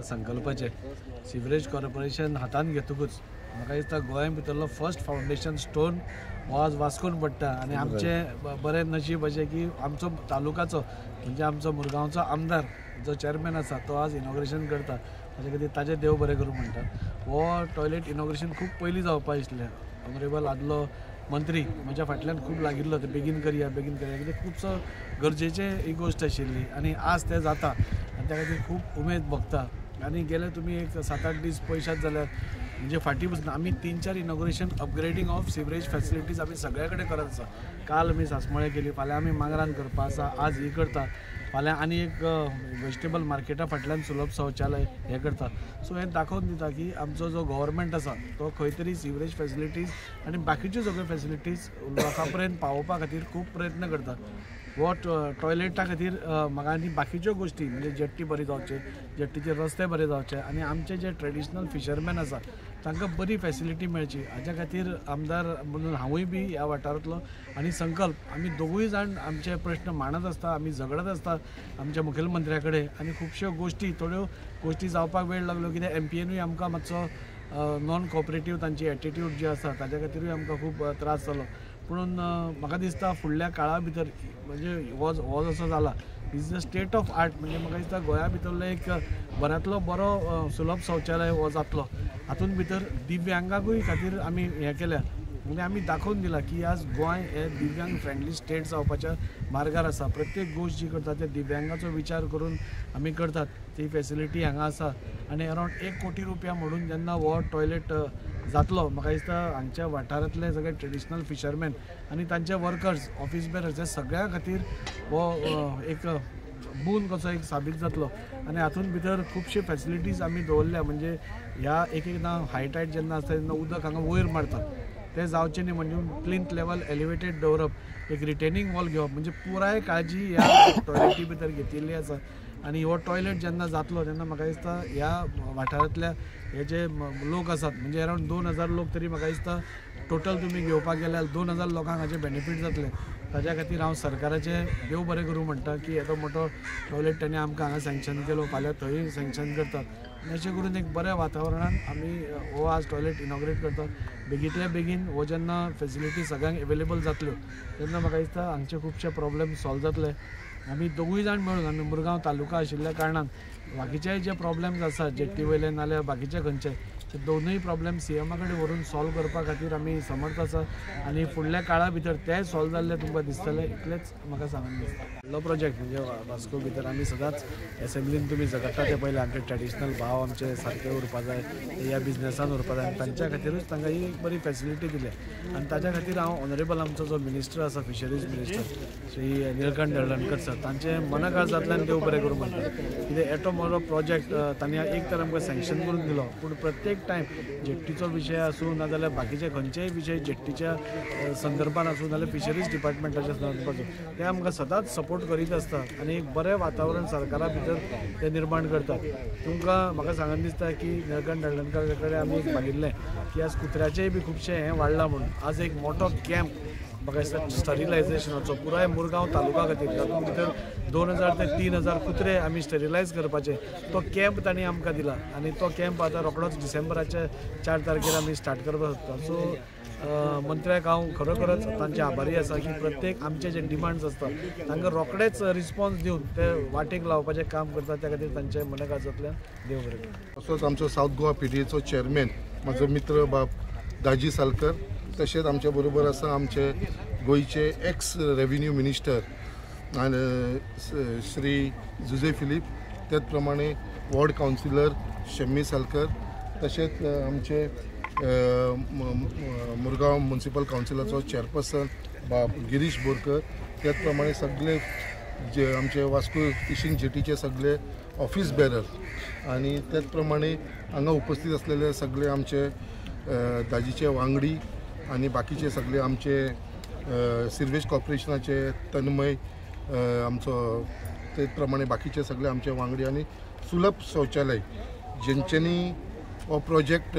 संकल्पाचे sewerage corporation हातान घेतकूच म्हाका दिसता गोंया भितरलो फर्स्ट फावंडेशन स्टोन हो आज वास्कोन पडटा आनी आमचे बरें नशीब अशें की आमचो तालुकाचो म्हणजे आमचो मुरगांवचो आमदार जो चेअरमॅन आसा तो आज इनॉग्रेशन करता अशें खातीर ताजें देव बरें करूं म्हणटा. हो टॉयलेट इनॉग्रेशन खूब पयलीं जावपा आशिल्लें. ऑनरेबल आदलो मंत्री म्हज्या फाटल्यान खूब लागिल्लो ते बेगीन करया कित्याक खुबसो गरजेचे ही गोश्ट आशिल्ली आनी आज तें जाता आनी त्या खातीर खूब उमेद भोगता. आनी गेले तुमी एक 7-8 दीस पयशात जाल्यार म्हणजे फाटीं पसून आमी 3-4 inauguration upgrading of sewerage facilities आमी सगळे कडेन करत आसा. काल आमी सांसमळे केली, फाल्यां आमी मांगरान करपा आसा, आज ही करता, फाल्यां आनी एक वेजिटेबल मार्केटा फाटल्यान सुलभ शौचालय हें करता. सो हें दाखोवन दिता की आमचो जो गव्हर्मेंट आसा तो खंय तरी सिवरेज फॅसिलिटीज आनी बाकीच्यो सगळ्यो फॅसिलिटीज लोकां पर्यंत पावोवपा खातीर खूब प्रयत्न करता. हो टॉयलेटा खातीर म्हाका आनी बाकीच्यो गोश्टी म्हणजे जेट्टी बरी जावचे, जेट्टीचे रस्ते बरे जावचे आनी आमचे जे ट्रेडिशनल फिशरमॅन आसा तांकां बरी फॅसिलिटी मेळची हाच्या खातीर आमदार म्हणून हांवूय बी ह्या वाठारांतलो आनी संकल्प आमी दोगूय जाण आमचे प्रश्न मांडत आसता, आमी झगडत आसता आमच्या मुखेलमंत्र्या कडेन आनी खुबश्यो गोश्टी थोड्यो गोश्टी जावपाक वेळ लागलो कित्याक एमपीएनूय आमकां मातसो नॉन कॉपरेटीव तांची एटिट्यूड जी आसा ताच्या खातीरूय आमकां खूब त्रास जालो. पूण म्हाका दिसता फुडल्या काळा भितर म्हणजे हो जसो जाला is the state of art म्हणजे म्हाका दिसता गोंया भितरलो एक बऱ्यांतलो बरो सुलभ शौचालय हो जातलो. हातूंत भितर दिव्यांगाकूय खातीर आमी हें केल्या म्हणजे आमी दाखोवन दिला की आज गोंय हे दिव्यांग फ्रेंडली स्टेट जावपाच्या मार्गार आसा. प्रत्येक गोश्ट जी करता ते दिव्यांगाचो विचार करून आमी करतात. ती फॅसिलिटी हांगा आसा आनी अरावंड 1 कोटी रुपया म्हणून जेन्ना हो टॉयलेट जातलो म्हाका दिसता हांगच्या वाठारांतले सगळे ट्रेडिशनल फिशरमॅन आनी तांचे वर्कर्स ऑफिस बेरर्स हे सगळ्या खातीर हो एक बून कसो एक साबीत जातलो. आनी हातूंत भितर खुबशे फॅसिलिटीज आमी दवरल्या म्हणजे ह्या एकदां हाय टायड जेन्ना आसता तेन्ना उदक हांगा वयर मारता ते जावचें न्ही म्हणजे प्लिंथ लेवल एलिवेटेड दवरप, एक रिटेनिंग वॉल घेवप म्हणजे पुराय काळजी ह्या टॉयलेटी भितर घेतिल्ली आसा. आनी हो टॉयलेट जेन्ना जातलो तेन्ना म्हाका दिसता ह्या वाठारांतल्या हे जे लोक आसात म्हणजे अरावंड 2000 लोक तरी म्हाका दिसता टोटल तुमी घेवपाक गेल्यार 2000 लोकांक हाचे बेनिफीट जातले. ताच्या खातीर हांव सरकाराचे देव बरें करूं म्हणटा की येदो मोठो टॉयलेट ताणें आमकां हांगा सँक्शन केलो, फाल्यां थंय सँक्शन करतात आनी अशें करून एक बऱ्या वातावरणान आमी हो आज टॉयलेट इनॉग्रेट करतात. बेगींतल्या बेगीन हो जेन्ना फॅसिलिटी सगळ्यांक एवेलेबल जातल्यो तेन्ना म्हाका दिसता हांगचे खुबशे प्रॉब्लेम सॉल्व जातले. आमी दोगूय जाण मेळून आमी मुरगांव तालुका आशिल्ल्या कारणान बाकीचे जे प्रॉब्लेम्स आसात जेट्टी वयले नाल्यार बाकीचे खंयचे ते दोनूय प्रॉब्लेम सीएमा कडेन व्हरून सॉल्व करपा खातीर आमी समर्थ आसा आनी फुडल्या काळा भितर ते सॉल्व जाल्ले तुमकां दिसतले इतलेंच म्हाका सांगून दिसता. व्हडलो प्रोजेक्ट म्हणजे वास्को भितर आमी सदांच एसेंब्लीन तुमी झगडटा ते पयले आमचे ट्रेडिशनल भाव आमचे सारके उरपा जाय, ह्या बिजनेसान उरपा जाय आनी तांच्या खातीरूच तांकां ही एक बरी फॅसिलिटी दिल्या. आनी ताच्या खातीर हांव ऑनरेबल आमचो जो मिनिस्टर आसा fisheries minister Shri Nilkanth Haldankar sir तांचे मनाकाळजांतल्यान देव बरें करूं म्हणटा कित्याक येतो मोठो प्रोजेक्ट तांणी एक तर आमकां सँक्शन करून दिलो. पूण प्रत्येक टायम जेट्टीचो विशय आसूं नाजाल्यार बाकीचे खंयचेय विशय जेट्टीच्या संदर्भान आसूं नाजाल्यार फिशरीज डिपार्टमेंटाच्या संदर्भाचो ते आमकां सदांच सपोर्ट करीत आसतात आनी एक बरें वातावरण सरकारा भितर ते निर्माण करतात. तुमकां म्हाका सांगून दिसता की निळकंठ हळदणकर कडेन आमी एक मागिल्लें की आज कुत्र्याचेय बी खुबशे हें वाडलां म्हणून आज एक मोठो कॅम्प म्हाका दिसता स्टरिलायजेशनाचो पुराय मुरगांव तालुका खातीर तातूंत भितर 2000 ते 3000 कुत्रे आमी स्टरिलायज करपाचे तो कॅम्प तांणी आमकां दिला आनी तो कॅम्प आतां रोखडोच डिसेंबराच्या 4 तारखेर आमी स्टार्ट करपाक सोदता. सो मंत्र्याक हांव खरोखरच तांचे आभारी आसा की प्रत्येक आमचे जे डिमांड्स आसता तांकां रोखडेच रिस्पॉन्स दिवन ते वाटेक लावपाचें काम करता त्या खातीर तांचे मनाकाळजांतल्यान देव बरें करूं. तसोच आमचो सावथ गोवा पीटीएचो चेअरमॅन म्हाजो मित्र बाब दाजी सालकर तशेंच आमचे बरोबर आसा आमचे गोंयचे ex revenue minister Shri Jose Philip, त्याच प्रमाणे वॉर्ड कावन्सिलर शम्मी सालकर, तशेंच आमचे मुरगांव म्युनिसिपल कावन्सिलाचो चेअरपर्सन बाब गिरीश बोरकर, त्याच प्रमाणे सगळे जे आमचे वास्को फिशिंग जेटीचे सगळे ऑफिस बेरर आनी त्याच प्रमाणे हांगा उपस्थित असलेले सगळे आमचे दाजीचे वांगडी आनी बाकीचे सगळे आमचे सिवरेज कॉर्पोरेशनाचे तन्मय आमचो तेच प्रमाणे बाकीचे सगळे आमचे वांगडी आनी सुलभ शौचालय जेंच्यांनी हो प्रोजेक्ट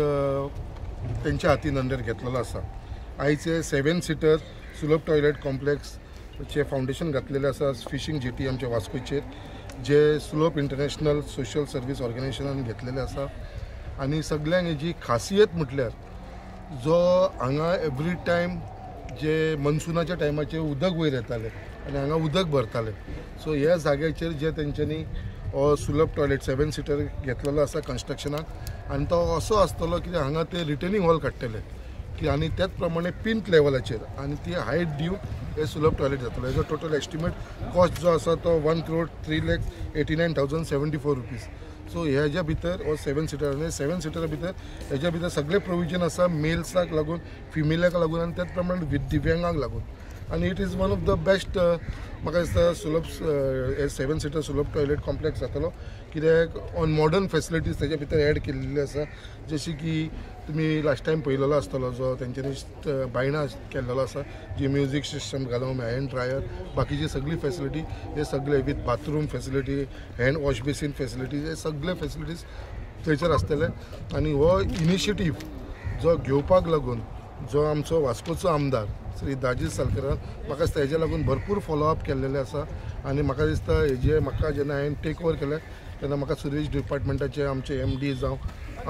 तेंच्या हातीन अंडर घेतलेलो आसा. आयज 7 सीटर सुलभ टॉयलेट कॉम्प्लेक्सचे फावंडेशन घातलेले आसा फिशिंग जेटी आमच्या वास्कोचेर जे स्लोप इंटरनॅशनल सोशल सर्वीस ऑर्गनायझेशनान घेतलेले आसा आनी सगळ्यांक हेजी खासियत म्हटल्यार जो हांगा एवरी टायम जे मनसुनाच्या टायमाचेर उदक वयर येताले आनी हांगा उदक भरताले सो ह्या जाग्याचेर जे तेंच्यांनी हो सुलभ टॉयलेट 7 सीटर घेतलेलो आसा कन्स्ट्रक्शनाक आनी तो असो आसतलो की हांगा ते रिटर्निंग हॉल काडटले की आनी त्याच प्रमाणे पिंट लेवलाचेर आनी ती हायट दिवंक हे सुलभ टॉयलेट जातलो हेजो टोटल एस्टिमेट कॉस्ट जो आसा तो 1,03,89,074 रुपीज सो हेज्या भितर हो 7 सीटर आनी 7 सीटरा भितर हेज्या भितर सगळे प्रोविजन आसा मेल्साक लागून फिमेलाक लागून आनी त्याच प्रमाणे दिव्यांगांक लागून आनी it is one of the best म्हाका दिसता सुलभ 7 सीटर सुलभ टॉयलेट कॉम्प्लेक्स जातलो कित्याक ऑन मॉडर्न फॅसिलिटीज तेज्या भितर एड केल्ली आसा जशी की तुमी लास्ट टायम पळयलेलो आसतलो जो तेंच्यांनी बायणां केल्लेलो आसा जी म्युजीक सिस्टम घालूंक हँड ड्रायर बाकीची सगळी फॅसिलिटी हे सगळे with bathroom facility hand wash basin facilities हे सगळे फॅसिलिटीज थंयसर आसतले आनी हो इनिशिएटीव जो घेवपाक लागून जो आमचो वास्कोचो आमदार श्री दाजी सालकरान म्हाका दिसता हेजे लागून भरपूर फॉलोअप केल्लेले आसा आनी म्हाका दिसता हेजे म्हाका जेन्ना हांवें टेक ओवर केलें तेन्ना म्हाका सर्वीस डिपार्टमेंटाचे आमचे MD जावं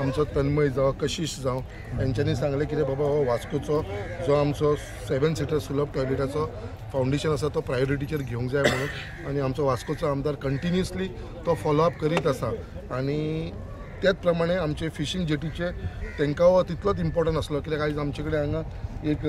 आमचो तन्मय जावं कशिश जावं हेंच्यांनी सांगलें कितें बाबा हो वास्कोचो जो आमचो 7 सीटर सुलभ टॉयलेटाचो फावंडेशन आसा तो प्रायोरिटीचेर घेवंक जाय म्हणून आनी आमचो वास्कोचो आमदार कंटिन्युअसली तो फॉलोअप करीत आसा आनी त्याच प्रमाणे आमचे फिशींग जेटीचे तांकां हो तितलोच इम्पॉर्टंट आसलो कित्याक आयज आमचे कडेन हांगा एक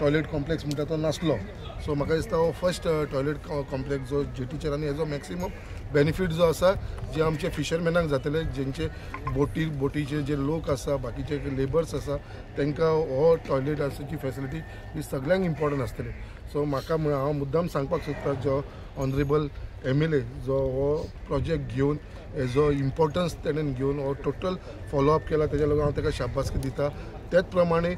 टॉयलेट कॉम्प्लेक्स म्हणटा तो नासलो सो म्हाका दिसता हो फर्स्ट टॉयलेट कॉम्प्लेक्स जो जेटीचेर आनी हेजो मॅक्सिमम बेनिफीट जो आसा जे आमचे फिशरमॅनाक जातले जेंचे बोटीचे जे लोक आसा बाकीचे लेबर्स आसा तांकां हो टॉयलेट आसाची फॅसिलिटी ही सगळ्यांक इम्पॉर्टंट आसतली सो म्हाका हांव मुद्दाम सांगपाक सोदता जो ऑनरेबल MLA जो हो प्रोजेक्ट घेवन हेजो इम्पॉर्टन्स तेणेन घेवन हो टोटल फॉलोअप केला तेज्या लागून हांव ताका शाबासकी दिता त्याच प्रमाणे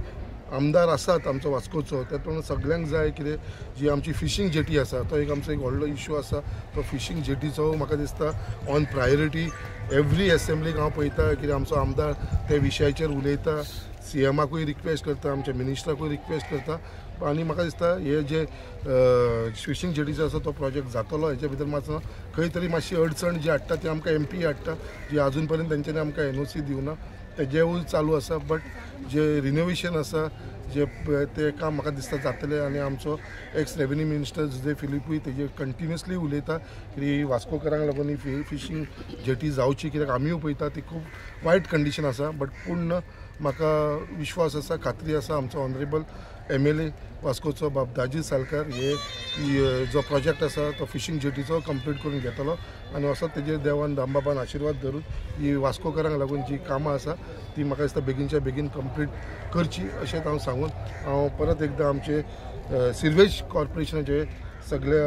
आमदार आसात आमचो वास्कोचो त्याच प्रमाणे सगळ्यांक जाय कितें जी आमची फिशींग जेटी आसा तो एक आमचो एक व्हडलो इश्यू आसा तो फिशींग जेटीचो म्हाका दिसता ऑन प्रायोरिटी एवरी एसेंब्लीक हांव पळयता कितें आमचो आमदार ते विशयाचेर उलयता CMाकूय रिक्वेस्ट करता आमच्या मिनिस्टराकूय रिक्वेस्ट करता आनी म्हाका दिसता हे जे फिशींग जेटीचो आसा तो प्रोजेक्ट जातलो हेच्या भितर मातसो खंय तरी मातशी अडचण जी हाडटा ती आमकां MP हाडटा जी अजून पर्यंत तेंच्यांनी आमकां NOC दिवना तेजेवूय चालू आसा बट जे रिनोवेशन आसा जे ते काम म्हाका दिसता जातले आनी आमचो एक्स रेव्हेन्यू मिनिस्टर जुजे फिलिपूय तेजे कंटिन्युअसली उलयता की वास्कोकारांक लागून ही फिशींग जेटी जावची कित्याक आमीय पळयता ती खूब वायट कंडिशन आसा बट पूर्ण म्हाका विश्वास आसा खात्री आसा आमचो ऑनरेबल MLA वास्कोचो बाब दाजी सालकर हे जो प्रोजेक्ट आसा तो फिशींग जेटीचो कंप्लीट करून घेतलो आनी असो तेजेर देवान दामबाबान आशिर्वाद धरून ही वास्कोकारांक लागून जी कामां आसा ती म्हाका दिसता बेगीनच्या बेगीन कंप्लीट करची अशें हांव सांगून हांव परत एकदां आमचे सिर्वेज कॉर्पोरेशनाचे सगळे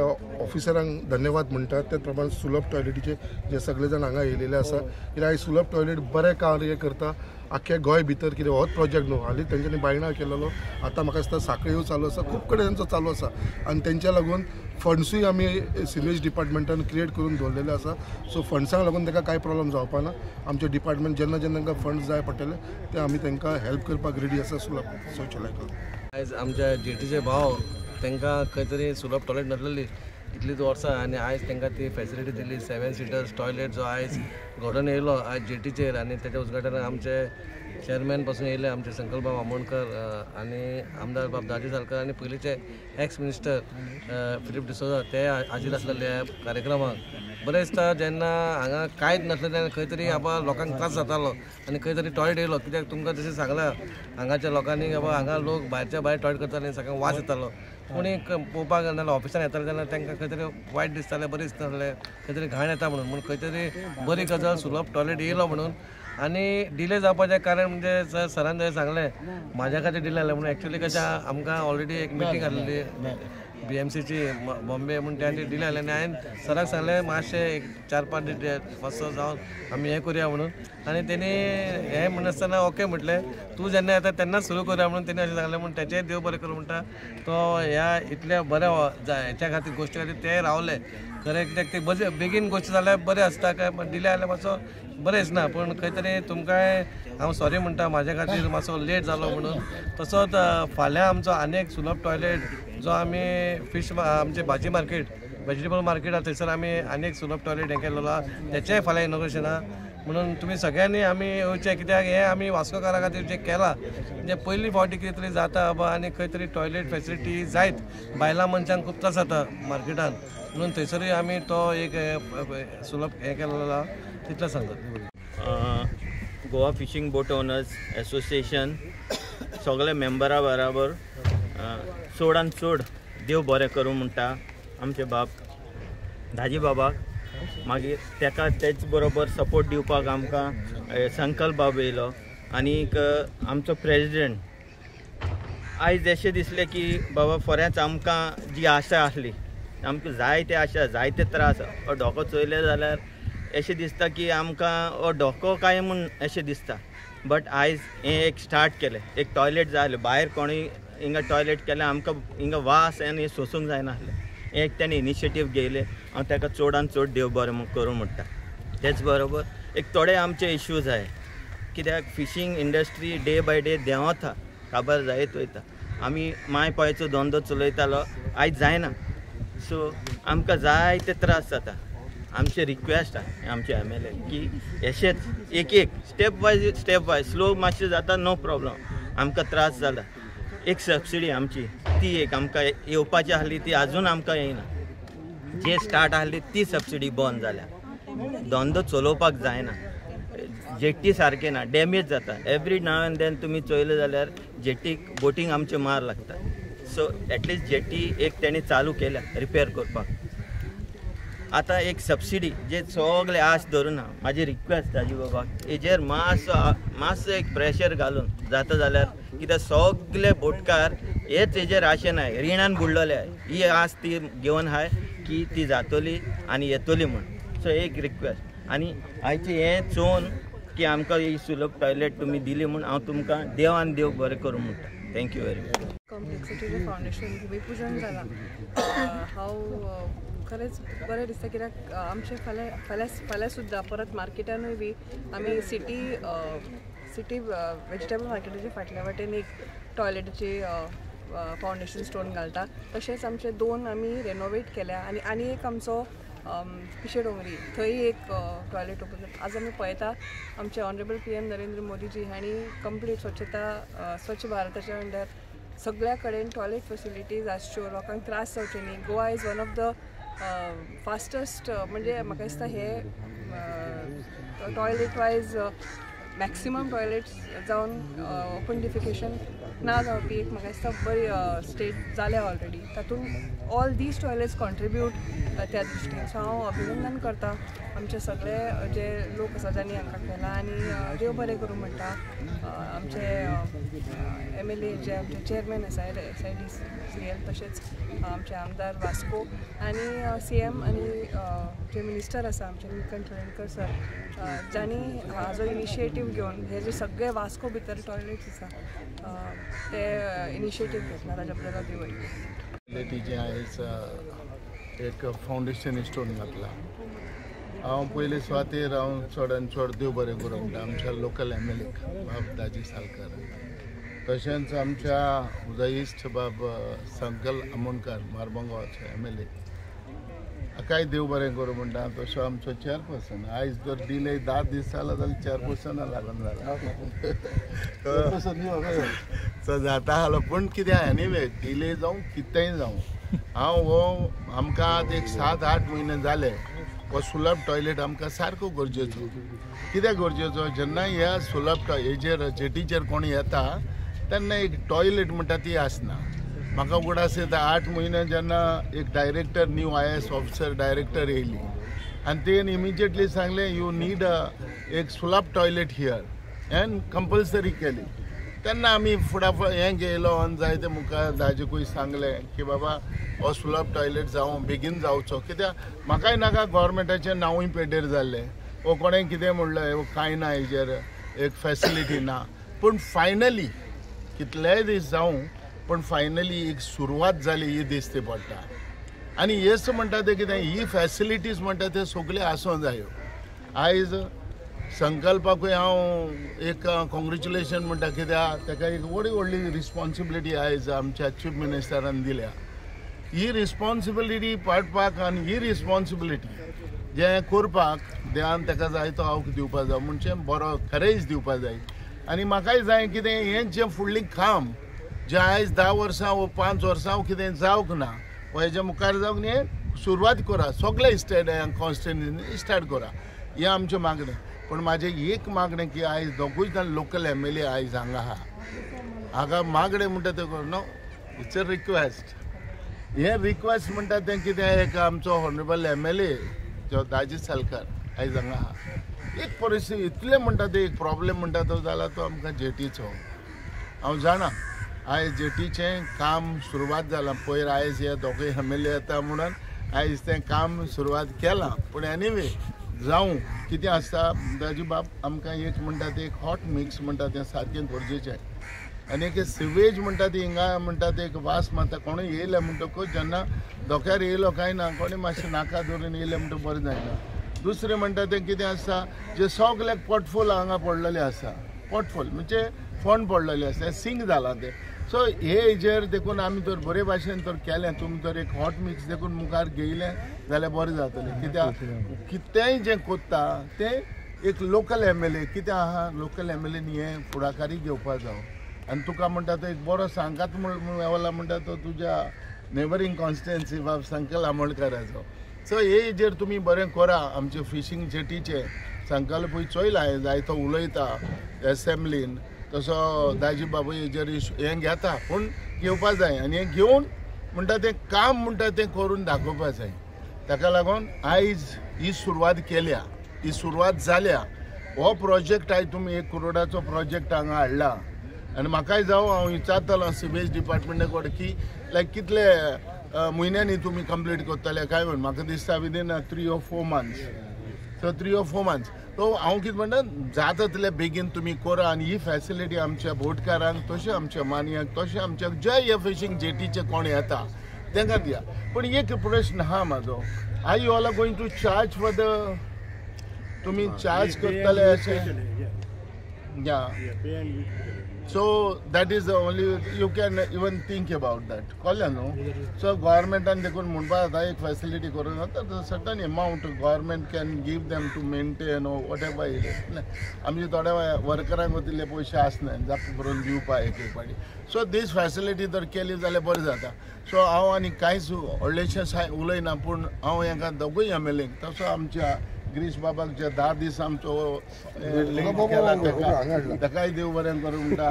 ऑफिसरांक धन्यवाद म्हणटात त्याच प्रमाणे सुलभ टॉयलेटीचे जे सगळे जाण हांगा येयलेले आसा कित्याक आयज सुलभ टॉयलेट बरें कार्य करता आख्या गोंय भितर कितें होच प्रोजेक्ट न्हू हालीं तेंच्यांनी बायणां केलेलो आतां म्हाका दिसता सांखळ्यो चालू आसा खूब कडेन तेंचो चालू आसा आनी तेंच्या लागून फंड्सूय आमी सिवेज डिपार्टमेंटान क्रिएट करून दवरलेले आसा सो फंड्सांक लागून ताका कांय प्रॉब्लम जावपा ना आमचे डिपार्टमेंट जेन्ना जेन्ना तांकां फंड्स जाय पडटले ते आमी तांकां हेल्प करपाक रेडी आसा सुलभ शौचालय आयज आमच्या जेटीचे भाव तांकां खंय तरी सुलभ टॉयलेट नासलेली इतलीच वर्सां आनी आयज तांकां ती फॅसिलिटी दिली 7 सीटर्स टॉयलेट जो आयज घडोवन येयलो आयज जेटीचेर आनी तेच्या उद्घाटनाक आमचे चेअरमॅन पासून येयले आमचे संकल्पबाब आमोणकर आनी आमदार बाब दाजी सालकर आनी पयलींचे एक्स मिनिस्टर फिलीप डिसोजा ते हाजीर आसलेले कार्यक्रमाक बरें दिसता जेन्ना हांगा कांयच नासलें तेन्ना खंय तरी बाबा लोकांक त्रास जातालो आनी खंय तरी टॉयलेट येयलो कित्याक तुमकां जशें सांगलां हांगाच्या लोकांनी बाबा हांगा लोक भायरच्या भायर टॉयलेट करताले सगळ्यांक वास येतालो कोणी पळोवपाक नाजाल्यार ऑफिसान येताले तेन्ना तांकां खंय तरी वायट दिसतालें बरें दिसतालें खंय तरी घाण येता म्हणून खंय तरी बरी गजाल सुलभ टॉयलेट येयलो म्हणून आनी डिले जावपाचें कारण म्हणजे सरान जंय सांगलें म्हाज्या खातीर डिले जालें म्हणून एक्चुअली कशें आमकां ऑलरेडी एक मिटींग आसलेली BMCची बॉम्बे म्हणून त्या डिले जालें आनी हांवें सराक सांगलें मातशें एक 4-5 दीस मातसो जावन आमी हें करुया म्हणून आनी तेणी हें म्हणनासतना ओके म्हटलें तूं जेन्ना येता तेन्नाच सुरू करुया म्हणून तेणी अशें सांगलें म्हणून तेचेंय देव बरें करूं म्हणटा तो ह्या इतल्या बऱ्या हेच्या खातीर गोश्टी खातीर ते रावले खरें कित्याक ते बेगीन गोश्ट जाल्यार बरें आसता काय डिले जाल्यार मातसो बरें दिसना पूण खंय तरी तुमकांय हांव सॉरी म्हणटा म्हाज्या खातीर मातसो लेट जालो म्हणून तसोच फाल्यां आमचो आनी एक सुलभ टॉयलेट जो आमी फीश आमचे भाजी मार्केट वेजिटेबल मार्केट आसा थंयसर आमी आनी एक सुलभ टॉयलेट हें केल्लो आहा, तेचेंय फाल्यां इनॉग्रेशन आहा. म्हणून तुमी सगळ्यांनी आमी येवचें, कित्याक हें आमी वास्कोकारा खातीर जें केलां म्हणजे पयलीं फावटी कितें तरी जाता बाबा आनी खंय तरी टॉयलेट फेसिलिटी जायत बायलां मनशांक खूब त्रास जाता मार्केटान, म्हणून थंयसरूय आमी तो एक सुलभ हें केल्लो आहा. तितलें सांगता. गोवा फिशींग बोट ओनर्स एसोसिएशन सगळे मेंबरा बराबर चडान चड देव बरें करूं म्हणटा आमचे बाब धाजी बाबाक. मागीर तेका तेच बरोबर सपोर्ट दिवपाक आमकां संकल्प बाब येयलो. आनीक आमचो प्रेजिडेंट आयज अशें दिसलें की बाबा फरेंच आमकां जी आशा आसली, आमकां जायते आशा जायते त्रास हो धोको चोयले जाल्यार अशें दिसता की आमकां हो धोको काय म्हूण अशें दिसता. बट आयज हें एक स्टार्ट केलें, एक टॉयलेट जाय आसलें, भायर कोणूय हिंगा टॉयलेट केलें आमकां हिंगा वास आनी सोसूंक जायनासलें. एक तेणें इनिशिएटीव घेयलें, हांव ताका चडान चड देव बरें करूं म्हणटा. तेच बरोबर एक थोडे आमचे इश्यूज आहाय, कित्याक fishing industry day by day देंवता, काबार जायत वयता. आमी माय पांयचो धंदो चलयतालो, आयज जायना. सो आमकां जायते त्रास जाता. आमचे रिक्वेस्ट आहे आमचे MLA की अशेंच एक स्टेप वायज स्लो मातशें जाता, नो प्रॉब्लम. आमकां त्रास जाला, एक सबसिडी आमची ती एक आमकां येवपाची आसली ती आजून आमकां येयना. जे स्टार्ट आसली ती सबसिडी बंद जाल्या. धंदो चलोवपाक जायना, जेट्टी सारके ना, डॅमेज जाता. एवरी नाव एंड देन तुमी चोयले जाल्यार जेट्टीक बोटींग आमचे मार लागता. सो एटलिस्ट जेट्टी एक तेणी चालू केल्या रिपेर करपाक. आतां एक सबसिडी जे सगळे आस धरून हा, म्हाजी रिक्वेस्ट ताजी बाबाक हेजेर मातसो एक प्रेशर घालून जाता जाल्यार, कित्याक सगळे बोटकार हेच हेजेर आशेन आहाय, रिणान बुडलेले आहाय. ही आस ती घेवन आहाय की ती जातली आनी येतली म्हूण. सो एक रिक्वेस्ट आनी आयचें हें चोवन की आमकां ही सुलभ टॉयलेट तुमी दिली म्हूण हांव तुमकां देवान देव बरें करूं म्हणटा. Thank you very much. कॉम्प्लेक्सिटीचें फावंडेशन भुमिपूजन जालां. हांव खरेंच बरें दिसता, कित्याक आमचे फाल्यां सुद्दां परत मार्केटानूय बी आमी सिटी वेजिटेबल मार्केटाच्या फाटल्या वाटेन एक टॉयलेटाची फावंडेशन स्टोन घालता. तशेंच आमचे 2 आमी रेनोवेट केल्या आनी एक आमचो पिशे डोंगरी थंय एक टॉयलेट ओपन जाता. आज आमी पळयता आमचे ऑनरेबल PM नरेंद्र मोदीजी हांणी कंप्लीट स्वच्छ भारताच्या अंडर सगळ्या कडेन टॉयलेट फेसिलिटीज आसच्यो, लोकांक त्रास जावचे न्ही. Goa is one of the fastest, म्हणजे म्हाका दिसता हे टॉयलेट वायज मॅक्सिमम टॉयलेट्स जावन ओपन डिफिकेशन ना जावपी एक म्हाका दिसता बरी स्टेट जाल्या ऑलरेडी. तातूंत ऑल दीज टॉयलेट्स कॉन्ट्रिब्यूट त्या दृश्टीन. सो हांव अभिनंदन करता आमचे सगळे जे लोक आसा जांणी हांकां केलां आनी देव बरें करूं म्हणटा. आमचे MLA जे आमचे चेअरमॅन आसा SIDCL, तशेंच आमचे आमदार वास्को आनी CM आनी जे मिनिस्टर आसा आमचे निलकंठ हळर्णकर सर, जांणी हाजो इनिशिएटीव घेवन हे जे सगळे वास्को भितर टॉयलेट्स आसा ते इनिशिएटीव घेतला. ताच्या बद्दल देव बरें. टीचे आयज एक फावंडेशन स्टोन घातला. हांव पयले सुवातेर हांव चडान चड देव बरें करूं म्हणटा आमच्या लोकल MLA बाब दाजी सालकर, तशेंच आमच्या उदयिश्ट बाब संकल आमोणकार मारबंगाचे MLA हाकाय देव बरें करूं म्हणटा. तसो आमचो चेअरपर्सन आयज जर डिले 10 दीस जाला जाल्यार चेअरपर्सना लागून जाला सो जाता आसलो. पूण कितें एनीवे डिले जावं कितेंय जावं हांव हो आमकां एक 7-8 म्हयने जाले हो सुलभ टॉयलेट आमकां सारको गरजेचो. कित्याक गरजेचो, जेन्ना ह्या सुलभ हेजेर जेटीचेर कोण येता तेन्ना एक टॉयलेट म्हणटा ती आसना. म्हाका उगडास येता 8 म्हयने जेन्ना एक director new IAS officer director येयली आनी तेन इमिजिएटली सांगलें यू नीड एक सुलभ टॉयलेट हियर एन कंपल्सरी केली. तेन्ना आमी फुडाफुड हें घेयलो आनी जायते मुखार दाजीकूय सांगलें की बाबा हो सुलभ टॉयलेट जावं बेगीन जावचो. कित्याक म्हाकाय नाका गोवोरमेंटाचें नांवूय पेड्डेर जाल्लें, वो कोणें कितें म्हणलें कांय ना हेजेर एक फॅसिलिटी ना. पूण फायनली कितलेय दीस जावं पूण फायनली एक सुरवात जाली ही दिसती पडटा. आनी येस म्हणटा ते कितें ही फॅसिलिटीज म्हणटा ते सगळे आसूं जायो. आयज संकल्पाकूय हांव एक कॉंग्रेच्युलेशन म्हणटा, कित्याक ताका एक व्हडली रिस्पॉन्सिबिलिटी आयज आमच्या चीफ मिनिस्टरान दिल्या ही रिस्पॉन्सिबिलिटी पाडपाक आनी ही रिस्पॉन्सिबिलिटी जे करपाक देवान ताका जाय तो हांव दिवपाक जाय म्हणजे बरो खरेंच दिवपाक जाय. आनी म्हाकाय जाय कितें हें जें फुडलीं काम जें आयज 10 वर्सां वा 5 वर्सां कितें जावंक ना वा हेजे मुखार जावंक न्ही सुरवात करा सगळे स्टेट कॉन्स्टिट्युन्सीनी स्टार्ट करा हें आमचें मागणें. पण म्हाजें एक मागणें की आयज दोगूय जाण लोकल MLA आयज हांगा मागणें म्हणटा ते नो इट्स अ रिक्वेस्ट. हें रिक्वेस्ट म्हणटा तें कितें एक आमचो हॉनरेबल MLA जो दाजी सालकार आयज हांगा एक परिस्थिती इतलें म्हणटा ते एक प्रॉब्लेम म्हणटा तो जाल्यार तो आमकां जेटीचो. हांव जाणा आयज जेटीचें काम सुरवात जालां पयर आयज हे दोगूय MLA येता म्हणून आयज तें काम सुरवात केलां. पूण एनीवे जावं कितें आसता दाजी बाब आमकां एक म्हणटा ते एक हॉट मिक्स म्हणटा तें सारकें गरजेचें. आनी एक सिवेज म्हणटा ती हिंगा म्हणटा ते एक वास मारता कोणूय येयले म्हणटकूच जेन्ना धोक्यार येयलो काय ना कोणी मातशें नाका धरून येयले म्हणटा बरें जायना. दुसरें म्हणटा तें कितें आसता जे सगळे पोटफूल हांगा पडलेले आसा पोटफूल म्हणजे फंड पडलेले आसा सिंक जाला ते. सो हे हेजेर देखून आमी तर बरे भाशेन तर केलें तुमी तर एक हॉट मिक्स देखून मुखार घेयलें जाल्यार बरें जातलें. कित्याक कितेंय जें कोत्ता तें एक लोकल MLA कितें आहा लोकल MLAनी हें फुडाकारी घेवपाक जावं. आनी तुका म्हणटा तो एक बरो सांगात मेवला म्हणटा तो तुज्या नेबरींग कॉन्स्टिट्युएन्सी बाब संकल आमोणकाराचो. सो हे हेजेर तुमी बरें करा. आमचे फिशींग जेटीचे संकल्पूय चोयला जायतो उलयता एसेंब्लीन तसो दाजी बाबू हेजेर हें घेता पूण घेवपा जाय आनी हें घेवन म्हणटा तें काम म्हणटा तें करून दाखोवपा जाय. ताका लागून आयज ही सुरवात केल्या ही सुरवात जाल्या. हो प्रोजेक्ट आयज तुमी 1 करोडाचो प्रोजेक्ट हांगा हाडला आनी म्हाकाय जावं हांव विचारतलो सिवेज डिपार्टमेंटा कडेन की लायक कितले म्हयन्यांनी तुमी कंप्लीट करतले काय म्हण. म्हाका दिसता within 3 or 4 months. So 3 or 4 months तो हांव कितें म्हणटा जाता तितले बेगीन तुमी करा आनी ही फॅसिलिटी आमच्या बोटकारांक तशें आमच्या मानयाक तशें आमच्या जे हे फिशींग जेटीचे कोण येता तांकां दिया. पूण एक प्रश्न आहा म्हाजो are you all are going to charge for the तुमी चार्ज करतले अशें या. So that is the only you can even think about that. कळ्ळें न्हू. So governmentan देखून म्हणपा जाता एक फॅसिलिटी करून जाता certain amount government can give them to maintain ओ वॉट एवर इट इज. आमचे थोड्या वर्करांक तितले पयशे आसना जाप करून दिवपा एक पाटी. सो दीस फॅसिलिटी जर केली जाल्यार बरें जाता. सो हांव आनी कांयच व्हडलेशें उलयना पूण हांव हेका दोगूय MLAक तसो आमच्या गिरीश बाबाक जे 10 दीस आमचो ताकाय देव बरें करूं म्हणटा.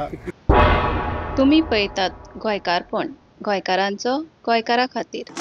तुम्ही पळयतात गोंयकारपण गोंयकारांचो गोंयकारा खातीर.